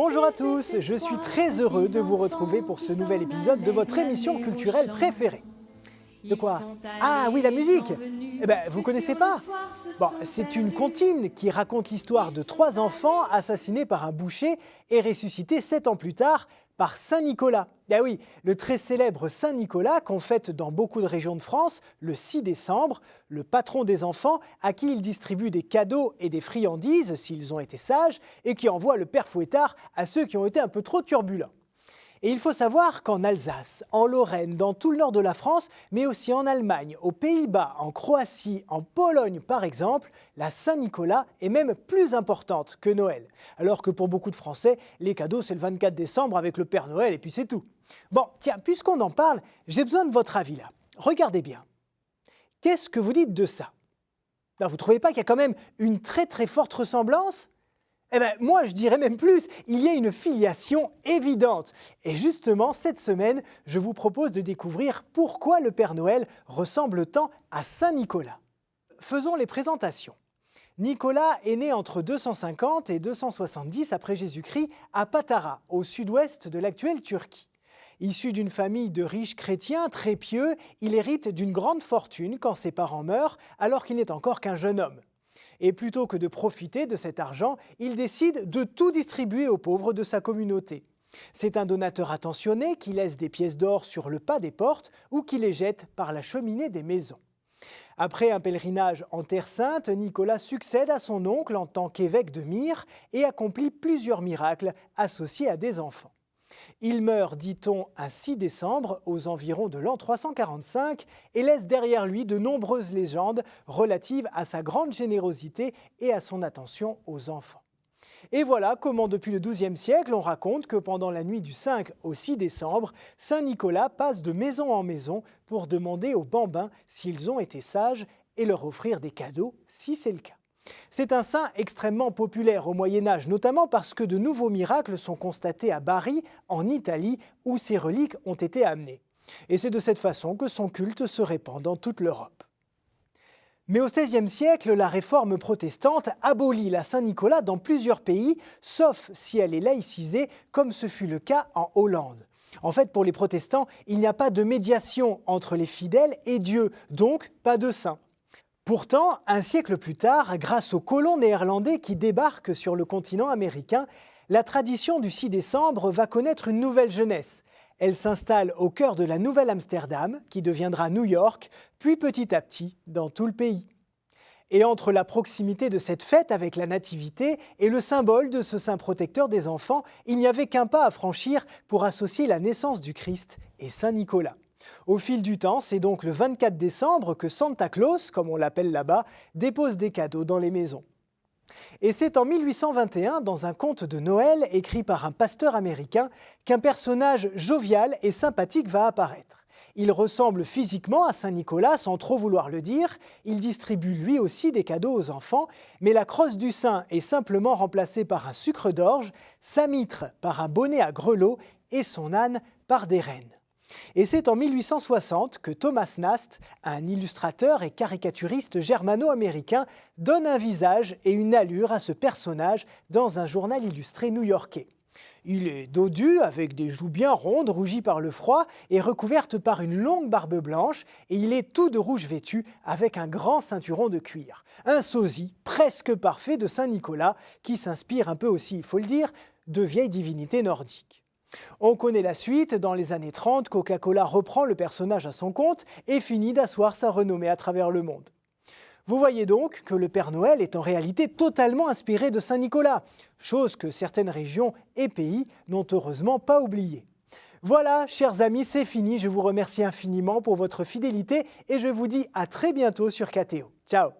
Bonjour à tous, je suis très heureux de vous retrouver pour ce nouvel épisode de votre émission culturelle préférée. De quoi? Ah oui, la musique! Eh ben, vous connaissez pas? Bon, c'est une comptine qui raconte l'histoire de 3 enfants assassinés par un boucher et ressuscités 7 ans plus tard par Saint Nicolas. Ah oui, le très célèbre Saint Nicolas qu'on fête dans beaucoup de régions de France le 6 décembre, le patron des enfants à qui il distribue des cadeaux et des friandises s'ils ont été sages et qui envoie le père Fouettard à ceux qui ont été un peu trop turbulents. Et il faut savoir qu'en Alsace, en Lorraine, dans tout le nord de la France, mais aussi en Allemagne, aux Pays-Bas, en Croatie, en Pologne par exemple, la Saint-Nicolas est même plus importante que Noël. Alors que pour beaucoup de Français, les cadeaux c'est le 24 décembre avec le Père Noël et puis c'est tout. Bon, tiens, puisqu'on en parle, j'ai besoin de votre avis là. Regardez bien. Qu'est-ce que vous dites de ça? Vous ne trouvez pas qu'il y a quand même une très forte ressemblance? Eh bien, moi, je dirais même plus, il y a une filiation évidente. Et justement, cette semaine, je vous propose de découvrir pourquoi le Père Noël ressemble tant à Saint Nicolas. Faisons les présentations. Nicolas est né entre 250 et 270 après Jésus-Christ à Patara, au sud-ouest de l'actuelle Turquie. Issu d'une famille de riches chrétiens très pieux, il hérite d'une grande fortune quand ses parents meurent, alors qu'il n'est encore qu'un jeune homme. Et plutôt que de profiter de cet argent, il décide de tout distribuer aux pauvres de sa communauté. C'est un donateur attentionné qui laisse des pièces d'or sur le pas des portes ou qui les jette par la cheminée des maisons. Après un pèlerinage en Terre Sainte, Nicolas succède à son oncle en tant qu'évêque de Myre et accomplit plusieurs miracles associés à des enfants. Il meurt, dit-on, un 6 décembre, aux environs de l'an 345, et laisse derrière lui de nombreuses légendes relatives à sa grande générosité et à son attention aux enfants. Et voilà comment, depuis le XIIe siècle, on raconte que pendant la nuit du 5 au 6 décembre, Saint Nicolas passe de maison en maison pour demander aux bambins s'ils ont été sages et leur offrir des cadeaux si c'est le cas. C'est un saint extrêmement populaire au Moyen-Âge, notamment parce que de nouveaux miracles sont constatés à Bari, en Italie, où ses reliques ont été amenées. Et c'est de cette façon que son culte se répand dans toute l'Europe. Mais au XVIe siècle, la réforme protestante abolit la Saint-Nicolas dans plusieurs pays, sauf si elle est laïcisée, comme ce fut le cas en Hollande. En fait, pour les protestants, il n'y a pas de médiation entre les fidèles et Dieu, donc pas de saint. Pourtant, un siècle plus tard, grâce aux colons néerlandais qui débarquent sur le continent américain, la tradition du 6 décembre va connaître une nouvelle jeunesse. Elle s'installe au cœur de la Nouvelle-Amsterdam, qui deviendra New York, puis petit à petit dans tout le pays. Et entre la proximité de cette fête avec la nativité et le symbole de ce saint protecteur des enfants, il n'y avait qu'un pas à franchir pour associer la naissance du Christ et Saint Nicolas. Au fil du temps, c'est donc le 24 décembre que Santa Claus, comme on l'appelle là-bas, dépose des cadeaux dans les maisons. Et c'est en 1821, dans un conte de Noël écrit par un pasteur américain, qu'un personnage jovial et sympathique va apparaître. Il ressemble physiquement à Saint Nicolas sans trop vouloir le dire, il distribue lui aussi des cadeaux aux enfants, mais la crosse du saint est simplement remplacée par un sucre d'orge, sa mitre par un bonnet à grelots et son âne par des rennes. Et c'est en 1860 que Thomas Nast, un illustrateur et caricaturiste germano-américain, donne un visage et une allure à ce personnage dans un journal illustré new-yorkais. Il est dodu, avec des joues bien rondes, rougies par le froid et recouvertes par une longue barbe blanche, et il est tout de rouge vêtu avec un grand ceinturon de cuir. Un sosie presque parfait de Saint Nicolas, qui s'inspire un peu aussi, il faut le dire, de vieilles divinités nordiques. On connaît la suite, dans les années 30, Coca-Cola reprend le personnage à son compte et finit d'asseoir sa renommée à travers le monde. Vous voyez donc que le Père Noël est en réalité totalement inspiré de Saint Nicolas, chose que certaines régions et pays n'ont heureusement pas oubliée. Voilà, chers amis, c'est fini. Je vous remercie infiniment pour votre fidélité et je vous dis à très bientôt sur KTO. Ciao!